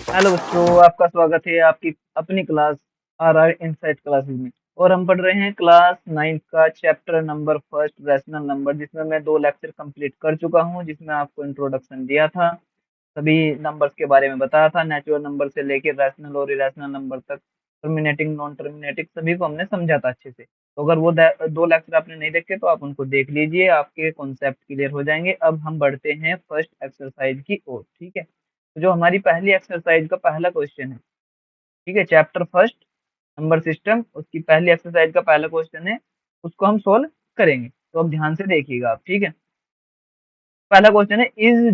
Hello बच्चों, आपका स्वागत है आपकी अपनी क्लास आर इनसाइट क्लासेस में। और हम पढ़ रहे हैं क्लास 9 का chapter number first rational number, जिसमें मैं 2 लेक्चर कंप्लीट कर चुका हूं, जिसमें आपको इंट्रोडक्शन दिया था, सभी नंबर्स के बारे में बताया था, नेचुरल नंबर से लेकर रैशनल और इरेशनल नंबर तक, टर्मिनेटिंग नॉन टर्मिनेटिंग सभी को हमने समझा था अच्छे से। तो अगर वो 2 लेक्चर आपने नहीं देखे तो आप उनको देख लीजिए, आपके कॉन्सेप्ट क्लियर हो जाएंगे। अब हम बढ़ते हैं फर्स्ट एक्सरसाइज की ओर, ठीक है। तो जो हमारी पहली एक्सरसाइज का पहला क्वेश्चन है, ठीक है, चैप्टर फर्स्ट नंबर सिस्टम, उसकी पहली एक्सरसाइज का पहला क्वेश्चन है, उसको हम सोल्व करेंगे। तो अब ध्यान से देखिएगा आप, ठीक है। पहला क्वेश्चन है, is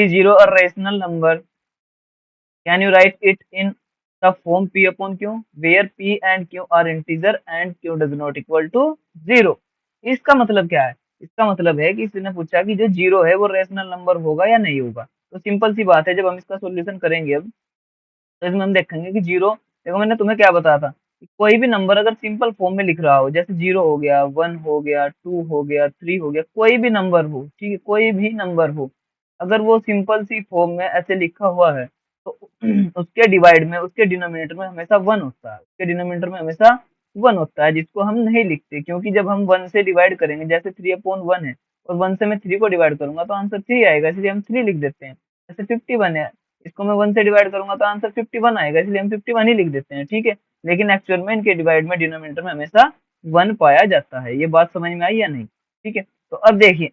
zero a rational number, can you write it in the form p upon q where p and q are integer and q does not equal to zero. इसका मतलब क्या है? इसका मतलब है कि इसने पूछा कि जो जीरो है वो रेशनल नंबर होगा या नहीं होगा। तो सिंपल सी बात है, जब हम इसका सॉल्यूशन करेंगे अब, तो इसमें हम देखेंगे कि जीरो, देखो मैंने तुम्हें क्या बताया था कि कोई भी नंबर अगर सिंपल फॉर्म में लिख रहा हो, जैसे जीरो हो गया, वन हो गया, टू हो गया, थ्री हो गया, कोई भी नंबर हो, ठीक है, कोई भी नंबर हो, अगर वो सिंपल सी फॉर्म में ऐसे लिखा हुआ है, तो उसके डिवाइड में, उसके डिनोमिनेटर में हमेशा वन होता है, उसके डिनोमिनेटर में हमेशा वन होता है, जिसको हम नहीं लिखते, क्योंकि जब हम वन से डिवाइड करेंगे, जैसे थ्री अपॉन वन है, और वन से मैं थ्री को डिवाइड करूंगा तो आंसर थ्री आएगा, इसलिए हम थ्री लिख देते हैं। जैसे 51 है, इसको मैं वन से डिवाइड करूंगा तो आंसर 51 आएगा, इसलिए हम 51 ही लिख देते हैं, ठीक है। लेकिन एक्चुअल में इनके डिवाइड में डिनोमिनेटर में हमेशा वन पाया जाता है। ये बात समझ में आई या नहीं? ठीक है। तो अब देखिए,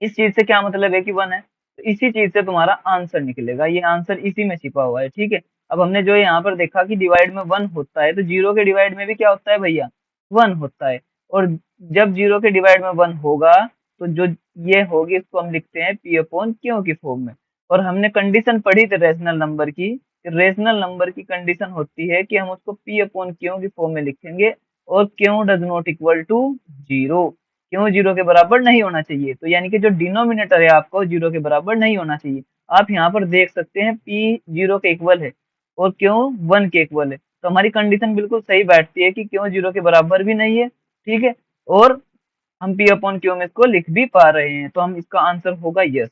इस चीज से क्या मतलब है कि वन है, तो इसी चीज से तुम्हारा आंसर निकलेगा, ये आंसर इसी में छिपा हुआ है, ठीक है। अब हमने जो यहाँ पर देखा कि डिवाइड में वन होता है, तो जीरो के डिवाइड में भी क्या होता है भैया? वन होता है। और जब जीरो के डिवाइड में वन होगा, तो जो ये होगी, इसको हम लिखते हैं पी अपॉन क्यू की फॉर्म में। और हमने कंडीशन पढ़ी थी रेशनल नंबर की, रेशनल नंबर की कंडीशन होती है कि हम उसको पी अपॉन क्यू की फॉर्म में लिखेंगे, और q does not equal to zero, क्यों जीरो के बराबर नहीं होना चाहिए। तो यानी कि जो डिनोमिनेटर है आपका, जीरो के बराबर नहीं होना चाहिए। आप यहाँ पर देख सकते हैं पी जीरो के इक्वल है और क्यों वन के इक्वल है, तो हमारी कंडीशन बिल्कुल सही बैठती है कि क्यों जीरो के बराबर भी नहीं है, ठीक है। और हम पी अपॉन क्यू में इसको लिख भी पा रहे हैं, तो हम इसका आंसर होगा yes,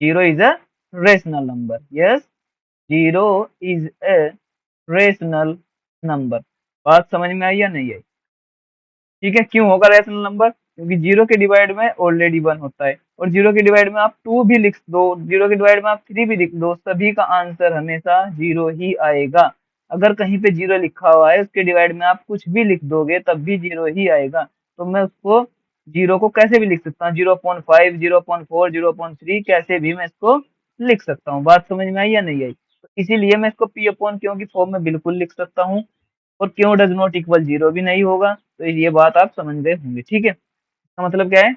zero is a rational number. Yes, zero is a rational number. बात समझ में आई या नहीं आई? ठीक है, क्यों होगा रैशनल नंबर? क्योंकि जीरो के डिवाइड में ऑलरेडी वन होता है, और जीरो के डिवाइड में आप टू भी लिख दो, जीरो के डिवाइड में आप थ्री भी लिख दो, सभी का आंसर हमेशा जीरो ही आएगा। अगर कहीं पे जीरो लिखा हुआ है, उसके डिवाइड में आप कुछ भी लिख दोगे तब भी जीरो ही आएगा। तो मैं उसको जीरो को कैसे भी लिख सकता हूँ, 0.5, 0.4, 0.3, कैसे भी मैं इसको लिख सकता हूँ। बात समझ में आई या नहीं आई? तो इसीलिए मैं इसको पी अपॉन क्यों की फॉर्म में बिल्कुल लिख सकता हूँ, और क्यों डज नॉट इक्वल जीरो भी नहीं होगा। तो ये बात आप समझ गए होंगे, ठीक है। इसका मतलब क्या है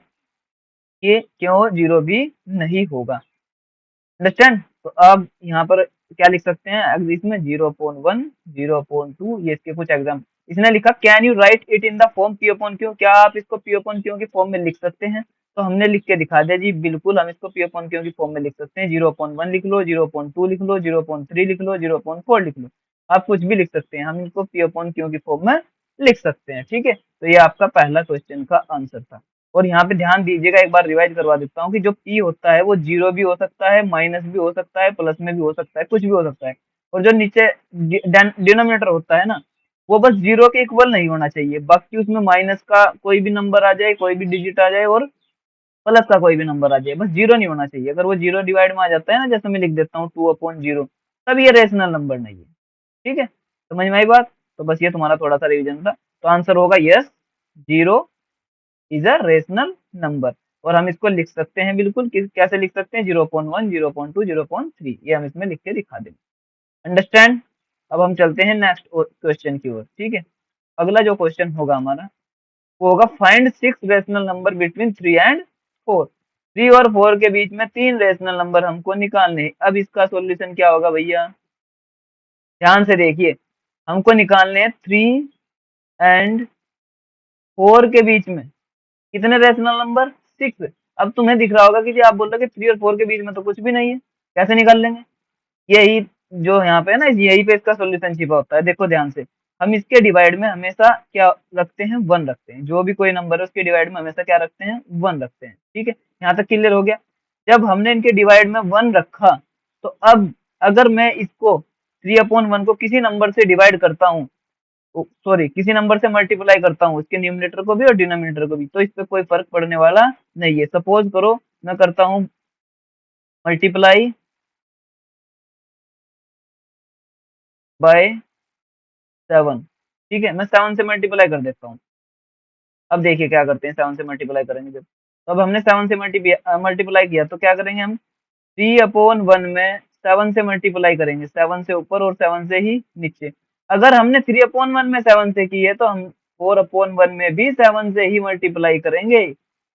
कि क्यों जीरो भी नहीं होगा। अंडरस्टैंड? तो अब यहाँ पर क्या लिख सकते हैं, अगर इसमें 0.1, 0.2, ये इसके कुछ एग्जाम, इसने लिखा can you write it in the form P upon Q, क्या आप इसको पी अपॉन क्यू की फॉर्म में लिख सकते हैं? तो हमने लिख के दिखा दिया जी, बिल्कुल हम इसको पी अपॉन क्यू की फॉर्म में लिख सकते हैं। 0.1 लिख लो, 0.2 लिख लो, 0.3 लिख लो, 0.4 लिख लो, आप कुछ भी लिख सकते हैं, हम इसको पी अपॉन क्यू की फॉर्म में लिख सकते हैं, ठीक है। तो ये आपका पहला क्वेश्चन का आंसर था। और यहाँ पे ध्यान दीजिएगा, एक बार रिवाइज करवा देता हूँ कि जो पी होता है वो जीरो भी हो सकता है, माइनस भी हो सकता है, प्लस में भी हो सकता है, कुछ भी हो सकता है। और जो नीचे डिनोमिनेटर होता है ना, वो बस जीरो के इक्वल नहीं होना चाहिए, बाकी उसमें माइनस का कोई भी नंबर आ जाए, कोई भी डिजिट आ जाए, और प्लस का कोई भी नंबर आ जाए, बस जीरो नहीं होना चाहिए। अगर वो जीरो डिवाइड में आ जाता है ना, जैसे मैं लिख देता हूँ 2/0, तब ये रेशनल नंबर नहीं है, ठीक है। समझ में आई बात? तो बस ये तुम्हारा थोड़ा सा रिविजन था। तो आंसर होगा yes, zero is a rational number. और हम इसको लिख सकते हैं बिल्कुल, कैसे लिख सकते हैं, 0.1, 0.2, 0.3, ये हम इसमें लिख के दिखा देंगे। अंडरस्टैंड? अब हम चलते हैं नेक्स्ट क्वेश्चन की ओर, ठीक है। अगला जो क्वेश्चन होगा हमारा, वो होगा find six rational number between three and four. Three और फोर के बीच में तीन रेशनल नंबर हमको निकालने हैं। अब इसका सॉल्यूशन क्या होगा भैया? ध्यान से देखिए, हमको निकालने हैं थ्री एंड फोर के बीच में कितने रेशनल नंबर? सिक्स। अब तुम्हें दिख रहा होगा कि जी, आप बोल रहे हो कि थ्री और फोर के बीच में तो कुछ भी नहीं है, कैसे निकाल लेंगे? यही जो यहाँ पे है ना, यही पे इसका सॉल्यूशन छिपा होता है। देखो ध्यान से, हम इसके डिवाइड में हमेशा क्या रखते हैं, वन रखते हैं। जो भी कोई नंबर है उसके डिवाइड में हमेशा क्या रखते हैं, वन रखते हैं, ठीक है। यहाँ तक क्लियर हो गया? जब हमने इनके डिवाइड में 1 रखा, तो अब अगर मैं इसको 3/1 को किसी नंबर से डिवाइड करता हूँ, सॉरी किसी नंबर से मल्टीप्लाई करता हूँ, इसके न्यूमरेटर को भी और डिनोमिनेटर को भी, तो इस पे कोई फर्क पड़ने वाला नहीं है। सपोज करो मैं करता हूँ मल्टीप्लाई बाय 7, ठीक है, मैं 7 से मल्टीप्लाई कर देता हूँ। अब देखिए क्या करते हैं 7 से मल्टीप्लाई करेंगे जब, तो अब हमने 7 से मल्टीप्लाई किया तो क्या करेंगे हम, 3/1 में 7 से मल्टीप्लाई करेंगे, 7 से ऊपर और 7 से ही नीचे। अगर हमने 3/1 में 7 से की है तो हम 4/1 में भी 7 से ही मल्टीप्लाई करेंगे।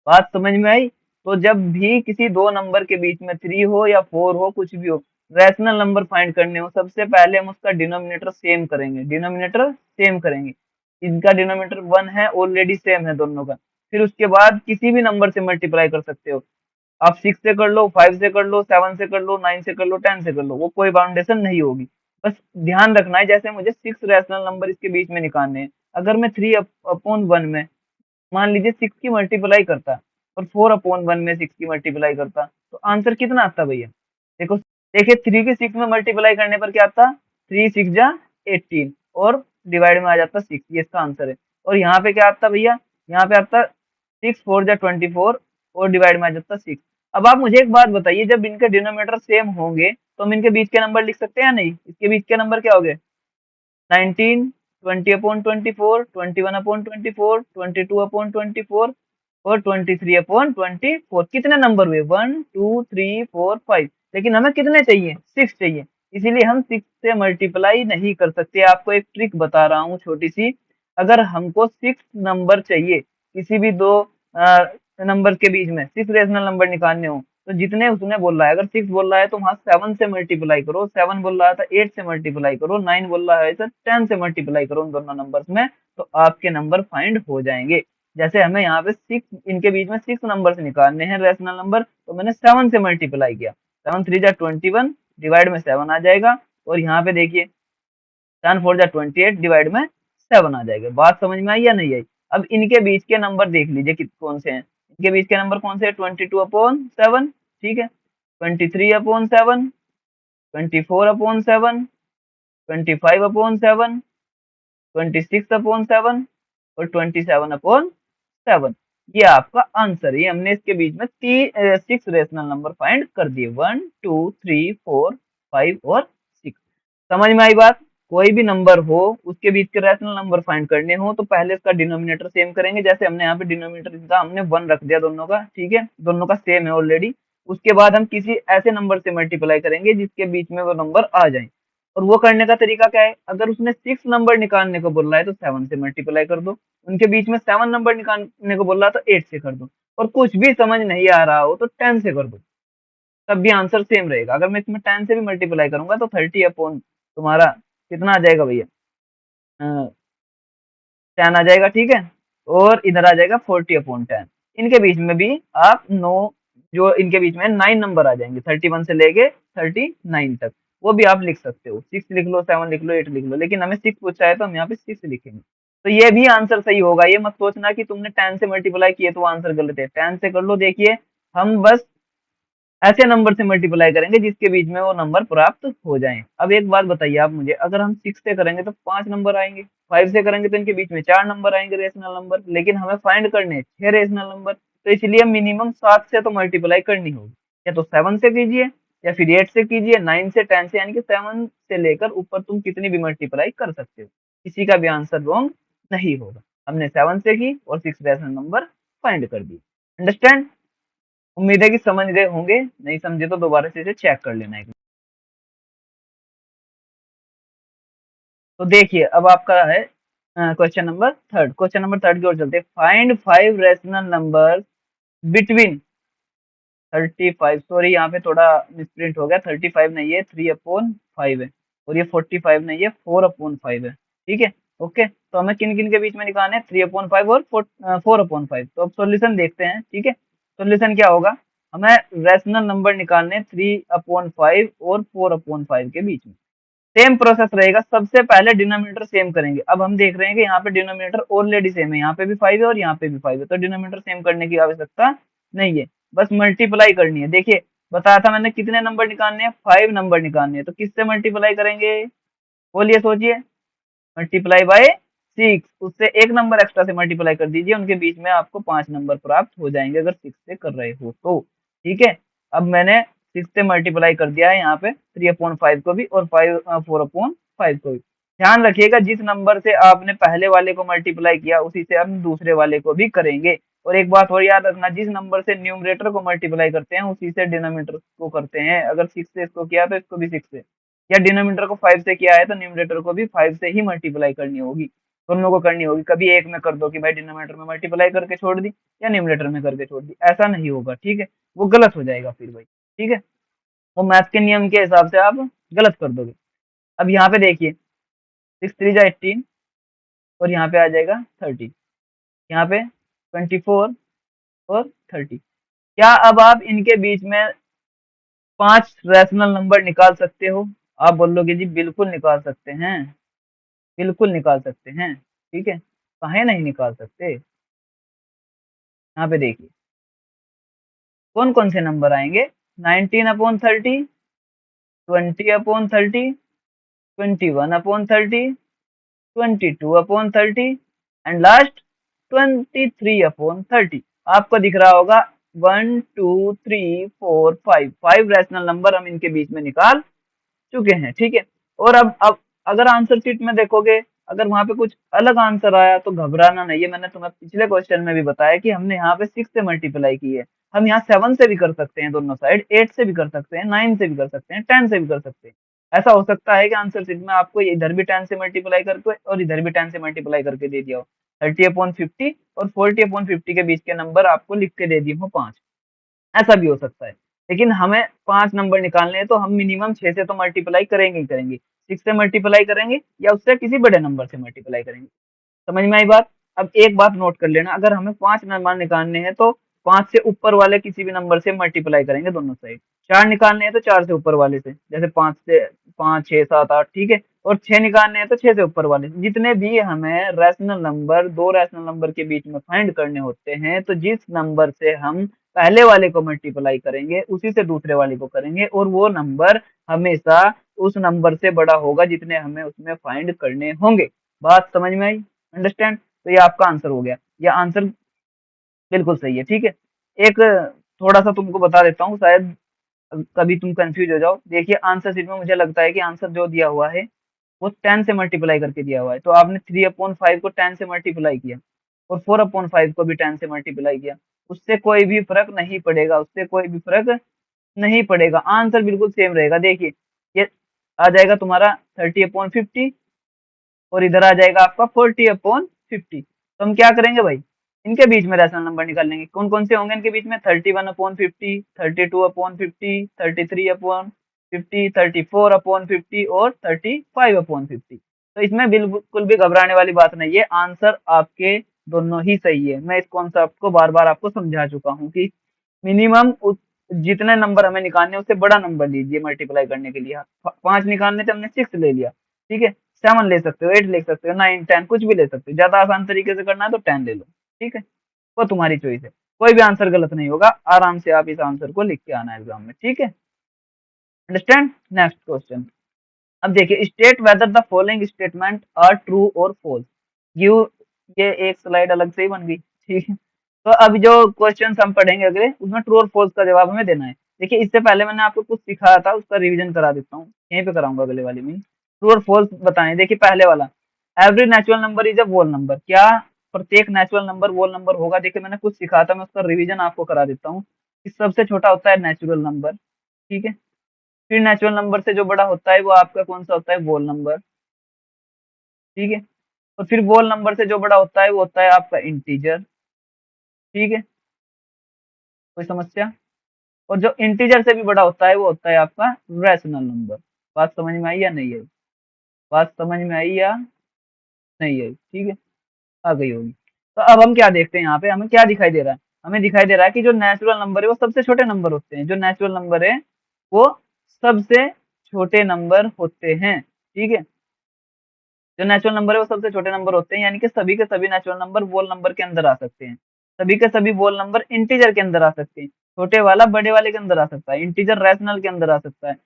बात समझ में आई? तो जब भी किसी दो नंबर के बीच में 3 हो या 4 हो, कुछ भी हो, रैशनल नंबर फाइंड करने हो, सबसे पहले हम उसका डिनोमिनेटर सेम करेंगे, डिनोमिनेटर सेम करेंगे। इनका डिनोमिनेटर 1 है, ऑलरेडी सेम है दोनों का। फिर उसके बाद किसी भी नंबर से मल्टीप्लाई कर सकते हो, आप 6 से कर लो, 5 से कर लो, 7 से कर लो, 9 से कर लो, 10 से कर लो, वो कोई बाउंडेशन नहीं होगी। बस ध्यान रखना है, जैसे मुझे 6 रैशनल नंबर इसके बीच में निकालने हैं, अगर मैं 3/1 में मान लीजिए 6 की मल्टीप्लाई करता और 4/1 में 6 की मल्टीप्लाई करता, तो आंसर कितना आता भैया? देखो, देखिए 3 की 6 में मल्टीप्लाई करने पर क्या आता, 3 6 जा 18 और डिवाइड में आ जाता 6, ये इसका आंसर है। और यहाँ पे क्या आता भैया, यहाँ पे आता 6 4 जा 24 और डिवाइड में आ जाता 6। अब आप मुझे एक बात बताइए, जब इनके डिनोमिनेटर सेम होंगे तो हम इनके बीच के नंबर लिख सकते हैं या नहीं? इसके बीच के नंबर क्या हो गए, 19, 20/24, 21/24, 22/24 और 23/24। कितने नंबर हुए, 1 2 3 4 5, लेकिन हमें कितने चाहिए, 6 चाहिए, इसीलिए हम 6 से मल्टीप्लाई नहीं कर सकते। आपको एक ट्रिक बता रहा हूँ छोटी सी, अगर हमको 6 नंबर चाहिए किसी भी दो नंबर के बीच में, 6 रेशनल नंबर निकालने हो, तो जितने उसने बोल रहा है, अगर 6 बोल रहा है तो वहां 7 से मल्टीप्लाई करो, 7 बोल रहा था 8 से मल्टीप्लाई करो, 9 बोल रहा है तो 10 से मल्टीप्लाई करो उन दोनों नंबर्स में, तो आपके नंबर फाइंड हो जाएंगे। जैसे हमें यहाँ पे 6, इनके बीच में 6 नंबर से निकालने हैं रैशनल नंबर, तो मैंने 7 से मल्टीप्लाई किया, 7 3 जा 21, डिवाइड में 7 आ जाएगा, और यहाँ पे देखिए 10 4 जा 28, डिवाइड में 7 आ जाएगा। बात समझ में आई या नहीं आई? अब इनके बीच के नंबर देख लीजिए कौन से हैं, इनके बीच के नंबर कौन से हैं, 22/7, ठीक है, 23/7, 24/7, 25/7, 26/7 और 27/7। ये आपका आंसर है। हमने इसके बीच में 6 रेशनल नंबर फाइंड कर दिए, 1 2 3 4 5 और 6। समझ में आई बात? कोई भी नंबर हो उसके बीच के रैशनल नंबर फाइंड करने हो तो पहले इसका डिनोमिनेटर सेम करेंगे, जैसे हमने यहाँ पे डिनोमिनेटर इसका हमने 1 रख दिया दोनों का, ठीक है, दोनों का सेम है ऑलरेडी। उसके बाद हम किसी ऐसे नंबर से मल्टीप्लाई करेंगे जिसके बीच में वो नंबर आ जाए। और वो करने का तरीका क्या है, अगर उसने 6 नंबर निकालने को बोल रहा है तो 7 से मल्टीप्लाई कर दो, उनके बीच में 7 नंबर निकालने को बोल रहा है तो 8 से कर दो, और कुछ भी समझ नहीं आ रहा हो तो 10 से कर दो, तब भी आंसर सेम रहेगा। अगर मैं इसमें 10 से भी मल्टीप्लाई करूंगा तो 30 अपॉन तुम्हारा कितना आ जाएगा भैया, 10 आ जाएगा, ठीक है, और इधर आ जाएगा 40/10। इनके बीच में भी आप 9, जो इनके बीच में 9 नंबर आ जाएंगे, 31 से लेके 39 तक, वो भी आप लिख सकते हो, 6 लिख लो, 7 लिख लो, 8 लिख लो, लेकिन हमें 6 पूछा है तो हम यहाँ पे 6 लिखेंगे। तो ये भी आंसर सही होगा, ये मत सोचना कि तुमने 10 से मल्टीप्लाई किए तो आंसर गलत है, 10 से कर लो। देखिए हम बस ऐसे नंबर से मल्टीप्लाई करेंगे जिसके बीच में वो नंबर प्राप्त हो जाएं। अब एक बात बताइए आप मुझे, अगर हम 6 से करेंगे तो 5 नंबर आएंगे, 5 से करेंगे तो इनके बीच में 4 नंबर आएंगे रेशनल नंबर, लेकिन हमें फाइंड करने हैं 6 रेशनल नंबर, तो इसलिए मिनिमम 7 से तो मल्टीप्लाई करनी होगी। या तो 7 से कीजिए या फिर 8 से कीजिए, 9 से, 10 से, यानी कि 7 से लेकर ऊपर तुम कितनी भी मल्टीप्लाई कर सकते हो, किसी का भी आंसर रॉन्ग नहीं होगा। हमने 7 से की और 6 रेशनल नंबर फाइंड कर दिए। अंडरस्टैंड? उम्मीद है कि समझ गए होंगे, नहीं समझे तो दोबारा से इसे चेक कर लेना एक। तो देखिए अब आपका है क्वेश्चन नंबर थर्ड की ओर चलते हैं। Find 5 rational number between 35, sorry यहाँ पे थोड़ा मिसप्रिंट हो गया, 35 नहीं है, 3/5 है, और ये 45 नहीं है, 4/5 है, ठीक है। ओके, तो हमें किन किन के बीच में निकालना है, 3/5 और 4/5। तो अब सॉल्यूशन देखते हैं, ठीक है। सॉल्यूशन क्या होगा, हमें रैशनल नंबर निकालने 3/5 और 4/5 के बीच में। सेम प्रोसेस रहेगा, सबसे पहले डिनोमिनेटर सेम करेंगे। अब हम देख रहे हैं कि यहाँ पे डिनोमिनेटर ऑलरेडी सेम है, यहाँ पे भी 5 है और यहाँ पे भी 5 है, तो डिनोमिनेटर सेम करने की आवश्यकता नहीं है। बस मल्टीप्लाई करनी है। देखिए बताया था मैंने कितने नंबर निकालने हैं, 5 नंबर निकालने हैं, तो किससे मल्टीप्लाई करेंगे, बोलिए सोचिए। मल्टीप्लाई बाय 6, उससे एक नंबर एक्स्ट्रा से मल्टीप्लाई कर दीजिए, उनके बीच में आपको 5 नंबर प्राप्त हो जाएंगे अगर 6 से कर रहे हो तो। ठीक है, अब मैंने 6 से मल्टीप्लाई कर दिया है यहाँ पे 3/5 को भी और 4/5 को भी। ध्यान रखिएगा जिस नंबर से आपने पहले वाले को मल्टीप्लाई किया उसी से हम दूसरे वाले को भी करेंगे। और एक बात और याद रखना, जिस नंबर से न्यूमरेटर को मल्टीप्लाई करते हैं उसी से डिनोमिनेटर को करते हैं। अगर 6 से इसको किया तो इसको भी 6 से, या डिनोमिनेटर को 5 से किया है तो न्यूमरेटर को भी 5 से ही मल्टीप्लाई करनी होगी, दोनों को करनी होगी। कभी एक में कर दो कि भाई डिनोमिनेटर में मल्टीप्लाई करके छोड़ दी या न्यूमरेटर में करके छोड़ दी, ऐसा नहीं होगा। ठीक है, वो गलत हो जाएगा फिर भाई। ठीक है, वो मैथ के नियम के हिसाब से आप गलत कर दोगे। अब यहाँ पे देखिए 6 3 जा 18 और यहाँ पे आ जाएगा 30, यहाँ पे 24 और 30। क्या अब आप इनके बीच में 5 रैशनल नंबर निकाल सकते हो? आप बोलोगे जी बिल्कुल निकाल सकते हैं, बिल्कुल निकाल सकते हैं। ठीक है, काहे नहीं निकाल सकते। यहाँ पे देखिए कौन कौन से नंबर आएंगे, 19/30, 20/30, 21/30, 22/30 एंड लास्ट 23/30। आपको दिख रहा होगा 1 2 3 4 5, 5 रैशनल नंबर हम इनके बीच में निकाल चुके हैं। ठीक है, और अब अगर आंसर शीट में देखोगे, अगर वहां पे कुछ अलग आंसर आया तो घबराना नहीं है। मैंने तुम्हें पिछले क्वेश्चन में भी बताया कि हमने यहाँ पे 6 से मल्टीप्लाई की है, हम यहाँ 7 से भी कर सकते हैं, दोनों साइड 8 से भी कर सकते हैं, 9 से भी कर सकते हैं, 10 से भी कर सकते हैं। ऐसा हो सकता है कि आंसर शीट में आपको इधर भी 10 से मल्टीप्लाई करके और इधर भी 10 से मल्टीप्लाई करके दे दिया हो, 30/50 और 40/50 के बीच के नंबर आपको लिख के दे दिए हो 5, ऐसा भी हो सकता है। लेकिन हमें 5 नंबर निकालने हैं तो हम मिनिमम 6 से तो मल्टीप्लाई करेंगे ही करेंगे। 6 से मल्टीप्लाई करेंगे या उससे किसी बड़े नंबर से मल्टीप्लाई करेंगे। समझ में आई बात? अब एक बात नोट कर लेना, अगर हमें 5 नंबर निकालने हैं तो 5 से ऊपर वाले किसी भी नंबर से मल्टीप्लाई करेंगे दोनों साइड। 4 निकालने हैं तो 4 से ऊपर वाले से, जैसे 5 से 5 6 7 8। ठीक है, और 6 निकालने हैं तो 6 से ऊपर वाले से। जितने भी हमें रैशनल नंबर, दो रैशनल नंबर के बीच में फाइंड करने होते हैं तो जिस नंबर से हम पहले वाले को मल्टीप्लाई करेंगे उसी से दूसरे वाले को करेंगे, और वो नंबर हमेशा उस नंबर से बड़ा होगा जितने हमें उसमें फाइंड करने होंगे। बात समझ में आई? अंडरस्टैंड? तो ये आपका आंसर हो गया, ये आंसर बिल्कुल सही है। ठीक है, एक थोड़ा सा तुमको बता देता हूँ, शायद कभी तुम कंफ्यूज हो जाओ। देखिए आंसर शीट में मुझे लगता है कि आंसर जो दिया हुआ है वो 10 से मल्टीप्लाई करके दिया हुआ है, तो आपने 3/5 को 10 से मल्टीप्लाई किया और 4/5 को भी 10 से मल्टीप्लाई किया, उससे कोई भी फर्क नहीं पड़ेगा, उससे कोई भी फर्क नहीं पड़ेगा, आंसर बिल्कुल सेम रहेगा। देखिए ये आ जाएगा तुम्हारा 30/50 और इधर आ जाएगा आपका 40/50। तो हम क्या करेंगे भाई, इनके बीच में रैशनल नंबर निकाल लेंगे। कौन कौन से होंगे इनके बीच में, 31/50, 32/50, 33/50, 34/50 और 35/50। तो इसमें बिल्कुल भी घबराने वाली बात नहीं है, आंसर आपके दोनों ही सही है। मैं इस कॉन्सेप्ट को बार बार आपको समझा चुका हूँ कि मिनिमम जितने नंबर हमें निकालने हैं उससे बड़ा नंबर लीजिए मल्टीप्लाई करने के लिए। 5 निकालने थे, हमने 6 ले लिया। ठीक है, 7 ले सकते हो, 8 ले सकते हो, 9 10 कुछ भी ले सकते हो। ज्यादा आसान तरीके से करना है तो 10 ले लो। ठीक है, वो तुम्हारी चॉइस है, कोई भी आंसर गलत नहीं होगा। आराम से आप इस आंसर को लिख के आना है एग्जाम में। ठीक है, अंडरस्टैंड? Next question. अब देखिए, state whether the following statement are true और फॉल्स। गिव, ये एक स्लाइड अलग से ही बन गई। ठीक है, तो अब जो क्वेश्चन हम पढ़ेंगे अगले, उसमें ट्रू और फॉल्स का जवाब हमें देना है। देखिए इससे पहले मैंने आपको कुछ सिखाया था, उसका रिवीजन करा देता हूँ, यहीं पे कराऊंगा अगले वाले में। ट्रू और फॉल्स बताएं। देखिए पहले वाला, every natural number is a whole number. क्या प्रत्येक नेचुरल नंबर वोल नंबर होगा? देखिए मैंने कुछ सिखाया था, मैं उसका रिवीजन आपको करा देता हूँ। सबसे छोटा होता है नेचुरल नंबर। ठीक है, फिर नेचुरल नंबर से जो बड़ा होता है वो आपका कौन सा होता है, वोल नंबर। ठीक है, और फिर वोल नंबर से जो बड़ा होता है वो होता है आपका इंटीजर। ठीक है, कोई समस्या? और जो इंटीजर से भी बड़ा होता है वो होता है आपका रैशनल नंबर। बात समझ में आई या नहीं आई? बात समझ में आई या नहीं आई? ठीक है, आ गई होगी। तो अब हम क्या देखते हैं, यहाँ पे हमें क्या दिखाई दे रहा है? हमें दिखाई दे रहा है कि जो नेचुरल नंबर है वो सबसे छोटे नंबर होते हैं। जो नेचुरल नंबर है वो सबसे छोटे नंबर होते हैं। ठीक है, जो नेचुरल नंबर है वो सबसे छोटे नंबर होते हैं, यानी कि सभी के सभी नेचुरल नंबर वोल नंबर के अंदर आ सकते हैं, सभी के सभी वोल नंबर इंटीजर के अंदर आ सकते हैं। छोटे वाला बड़े वाले के अंदर आ सकता है, इंटीजर रैशनल के अंदर आ सकता है,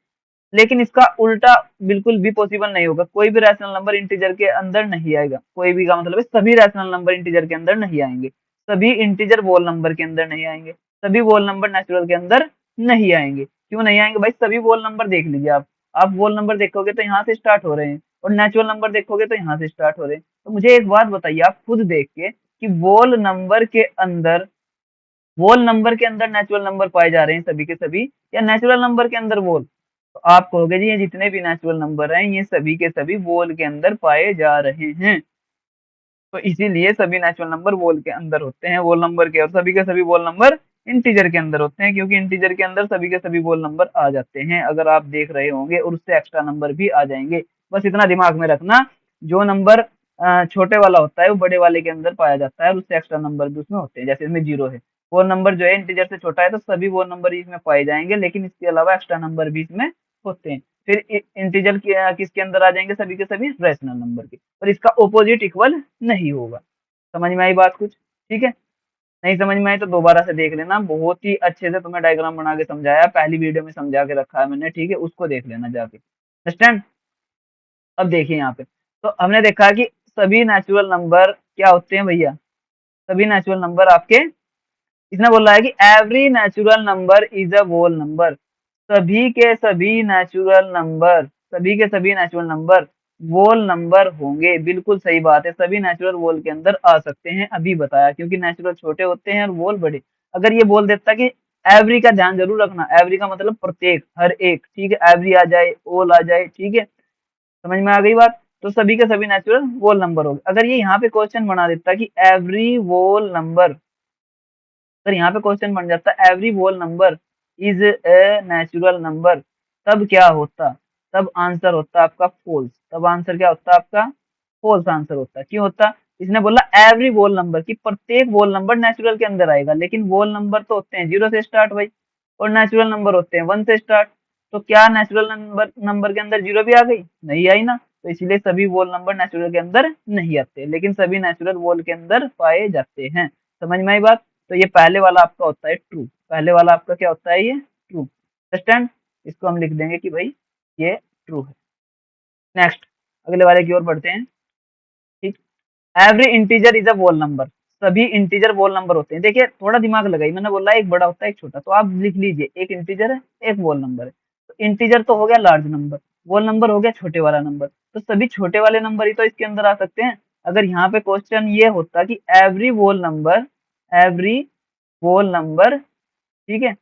लेकिन इसका उल्टा बिल्कुल भी पॉसिबल नहीं होगा। कोई भी रैशनल नंबर इंटीजर के अंदर नहीं आएगा। कोई भी का मतलब है सभी रैशनल नंबर इंटीजर के अंदर नहीं आएंगे, सभी इंटीजर वोल नंबर के अंदर नहीं आएंगे, सभी वोल नंबर नेचुरल के अंदर नहीं आएंगे। क्यों नहीं आएंगे भाई? सभी वोल नंबर देख लीजिए आप वोल नंबर देखोगे तो यहाँ से स्टार्ट हो रहे हैं, और नेचुरल नंबर देखोगे तो यहाँ से स्टार्ट हो रहे हैं। तो मुझे एक बात बताइए आप खुद देख के कि वोल नंबर के अंदर नेचुरल नंबर पाए जा रहे हैं सभी के सभी, या नेचुरल नंबर के अंदर वोल? तो आप कहोगे जी ये जितने भी नेचुरल नंबर हैं ये सभी के सभी वोल के अंदर पाए जा रहे हैं। तो इसीलिए सभी नेचुरल नंबर वोल के अंदर होते हैं, वोल नंबर के, और सभी के सभी वोल नंबर इंटीजर के अंदर होते हैं, क्योंकि इंटीजर के अंदर सभी के सभी वोल नंबर आ जाते हैं, अगर आप देख रहे होंगे, और उससे एक्स्ट्रा नंबर भी आ जाएंगे। बस इतना दिमाग में रखना, जो नंबर छोटे वाला होता है वो बड़े वाले के अंदर पाया जाता है, और उससे एक्स्ट्रा नंबर भी उसमें होते हैं। जैसे इसमें 0 है, वो नंबर जो है इंटीजर से छोटा है, तो सभी वो नंबर इसमें पाए जाएंगे, लेकिन इसके अलावा एक्स्ट्रा नंबर भी इसमें होते हैं। फिर इंटीजर किसके अंदर आ जाएंगे? सभी के सभी रैशनल नंबर के, और इसका ऑपोजिट इक्वल नहीं होगा। समझ में आई बात कुछ? ठीक है, नहीं समझ में आई तो दोबारा से देख लेना, बहुत ही अच्छे से तुम्हें डायग्राम बना के समझाया, पहली वीडियो में समझा के रखा है मैंने, ठीक है, उसको देख लेना जाके। अंडरस्टैंड? अब देखिए यहाँ पे, तो हमने देखा है कि सभी नेचुरल नंबर क्या होते हैं भैया? सभी नेचुरल नंबर आपके, इसने बोला है कि every natural number is a whole number. सभी के सभी नेचुरल नंबर, सभी के सभी नेचुरल नंबर वोल नंबर होंगे। बिल्कुल सही बात है, सभी नेचुरल वोल के अंदर आ सकते हैं, अभी बताया, क्योंकि नेचुरल छोटे होते हैं और वोल बड़े। अगर ये बोल देता कि एवरी का ध्यान जरूर रखना, एवरी का मतलब प्रत्येक, हर एक, ठीक है, एवरी आ जाए, ओल आ जाए, ठीक है, समझ में आ गई बात? तो सभी के सभी नेचुरल वोल नंबर होंगे। अगर ये यहाँ पे क्वेश्चन बना देता कि एवरी वोल नंबर, अगर यहाँ पे क्वेश्चन बन जाता every whole number is a natural number, तब क्या होता? तब आंसर होता आपका फॉल्स। तब आंसर क्या होता आपका? फॉल्स आंसर होता। क्यों होता? इसने बोला एवरी होल नंबर, की प्रत्येक होल नंबर नेचुरल के अंदर आएगा, लेकिन होल नंबर तो होते हैं 0 से स्टार्ट भाई, और नेचुरल नंबर होते हैं 1 से स्टार्ट। तो क्या नेचुरल नंबर के अंदर 0 भी आ गई? नहीं आई ना। तो इसलिए सभी होल नंबर नेचुरल के अंदर नहीं आते, लेकिन सभी नेचुरल होल के अंदर पाए जाते हैं। समझ में आई बात? तो ये पहले वाला आपका होता है ट्रू, पहले वाला आपका क्या होता है? ये ट्रू। अंडरस्टैंड? इसको हम लिख देंगे कि भाई ये ट्रू है। नेक्स्ट, अगले वाले की ओर बढ़ते हैं। ठीक, every integer is a whole number. सभी इंटीजर होल नंबर होते हैं। देखिए थोड़ा दिमाग लगाइए, मैंने बोला एक बड़ा होता है एक छोटा, तो आप लिख लीजिए एक इंटीजर है एक होल नंबर है। तो इंटीजर तो हो गया लार्ज नंबर, होल नंबर हो गया छोटे वाला नंबर, तो सभी छोटे वाले नंबर ही तो इसके अंदर आ सकते हैं। अगर यहाँ पे क्वेश्चन ये होता कि every whole number, every whole number, ठीक है,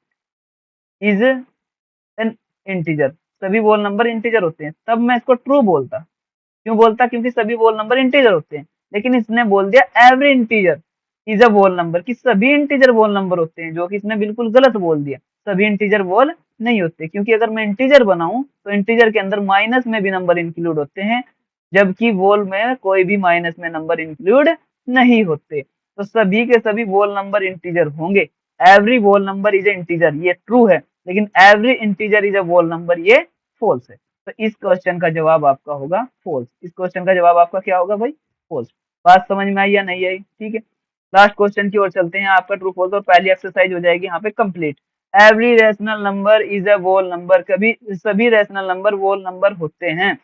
इज एन इंटीजर, सभी होल नंबर इंटीजर होते हैं, तब मैं इसको ट्रू बोलता। क्यों बोलता? क्योंकि सभी होल नंबर इंटीजर होते हैं। लेकिन इसने बोल दिया every integer is a whole number, कि सभी इंटीजर होल नंबर होते हैं, जो कि इसने बिल्कुल गलत बोल दिया। सभी इंटीजर होल नहीं होते, क्योंकि अगर मैं इंटीजर बनाऊं तो इंटीजर के अंदर माइनस में भी नंबर इंक्लूड होते हैं, जबकि वोल में कोई भी माइनस में नंबर इंक्लूड नहीं होते। तो सभी के सभी वोल नंबर इंटीजर होंगे। Every whole number is a integer, ये ट्रू है, लेकिन every integer is a whole number, ये फॉल्स है। तो इस क्वेश्चन का जवाब आपका होगा फॉल्स। इस क्वेश्चन का जवाब आपका क्या होगा भाई? फॉल्स। बात समझ में आई या नहीं आई? ठीक है, लास्ट क्वेश्चन की ओर चलते हैं। आपका ट्रू फॉल्स और पहली एक्सरसाइज हो जाएगी यहाँ पे complete. Every rational number is a whole number, कभी सभी रैशनल नंबर वोल नंबर होते हैं।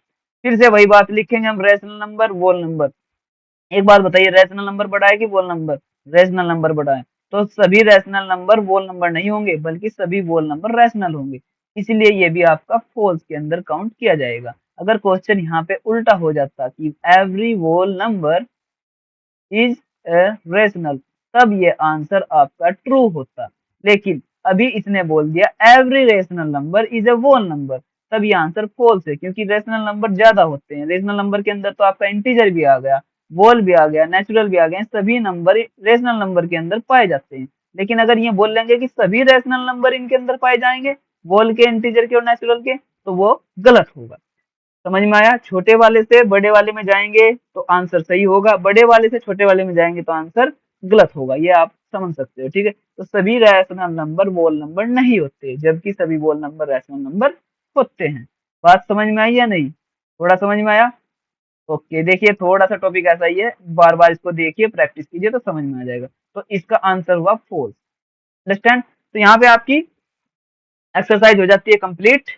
फिर से वही बात लिखेंगे हम, रैशनल नंबर वोल नंबर। एक बात बताइए, रैशनल नंबर बड़ा है कि वोल नंबर? रैशनल नंबर बड़ा है, तो सभी रैशनल नंबर वोल नंबर नहीं होंगे, बल्कि सभी वोल नंबर रैशनल होंगे, इसलिए ये भी आपका फॉल्स के अंदर काउंट किया जाएगा। अगर क्वेश्चन यहाँ पे उल्टा हो जाता कि every whole number is rational, तब ये आंसर आपका ट्रू होता। लेकिन अभी इसने बोल दिया every rational number is a whole number, तब ये आंसर फॉल्स है, क्योंकि रेशनल नंबर ज्यादा होते हैं। रेशनल नंबर के अंदर तो आपका इंटीजर भी आ गया, वोल भी आ गया, नेचुरल भी आ गए, सभी नंबर रेशनल नंबर के अंदर पाए जाते हैं। लेकिन अगर ये बोल लेंगे कि सभी रेशनल नंबर इनके अंदर पाए जाएंगे, वोल के, इंटीजर के और नेचुरल के, तो वो गलत होगा। समझ में आया? छोटे वाले से बड़े वाले में जाएंगे तो आंसर सही होगा, बड़े वाले से छोटे वाले में जाएंगे तो आंसर गलत होगा, ये आप समझ सकते हो। ठीक है, तो सभी रैशनल नंबर वोल नंबर नहीं होते, जबकि सभी वोल नंबर रैशनल नंबर होते हैं। बात समझ में आई या नहीं? थोड़ा समझ में आया? ओके, देखिए थोड़ा सा टॉपिक ऐसा ही है, बार बार इसको देखिए, प्रैक्टिस कीजिए तो समझ में आ जाएगा। तो इसका आंसर हुआ फोर्स। अंडरस्टैंड? तो यहाँ पे आपकी एक्सरसाइज हो जाती है कंप्लीट।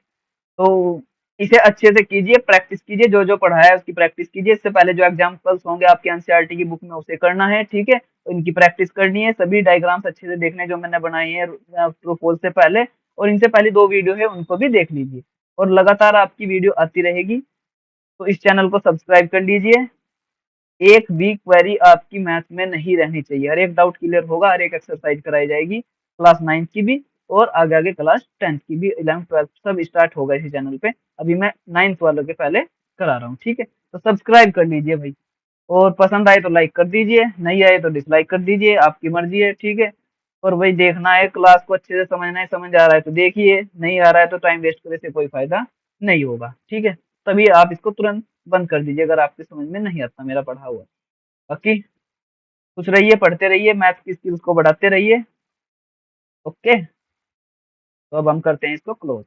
तो इसे अच्छे से कीजिए, प्रैक्टिस कीजिए, जो जो पढ़ाया है उसकी प्रैक्टिस कीजिए। इससे पहले जो एग्जाम्पल्स होंगे आपके एनसीईआरटी की बुक में उसे करना है, ठीक है। तो इनकी प्रैक्टिस करनी है, सभी डायग्राम्स अच्छे से देखने जो मैंने बनाई है ट्रू फॉल्स से पहले, और इनसे पहले 2 वीडियो है उनको भी देख लीजिए। और लगातार आपकी वीडियो आती रहेगी, तो इस चैनल को सब्सक्राइब कर लीजिए। एक भी क्वेरी आपकी मैथ में नहीं रहनी चाहिए, हर एक डाउट क्लियर होगा, हर एक एक्सरसाइज कराई जाएगी, क्लास 9th की भी और आगे आगे क्लास 10th की भी, 11th 12th सब स्टार्ट होगा इसी चैनल पे। अभी मैं 9th वालों के पहले करा रहा हूँ, ठीक है। तो सब्सक्राइब कर लीजिए भाई, और पसंद आए तो लाइक कर दीजिए, नहीं आए तो डिसलाइक कर दीजिए, आपकी मर्जी है, ठीक है। और भाई देखना है, क्लास को अच्छे से समझना है, समझ आ रहा है तो देखिए, नहीं आ रहा है तो टाइम वेस्ट करने से कोई फायदा नहीं होगा, ठीक है। तभी आप इसको तुरंत बंद कर दीजिए अगर आपके समझ में नहीं आता मेरा पढ़ा हुआ। बाकी खुश रहिए, पढ़ते रहिए, मैथ की स्किल्स को बढ़ाते रहिए। ओके, तो अब हम करते हैं इसको क्लोज।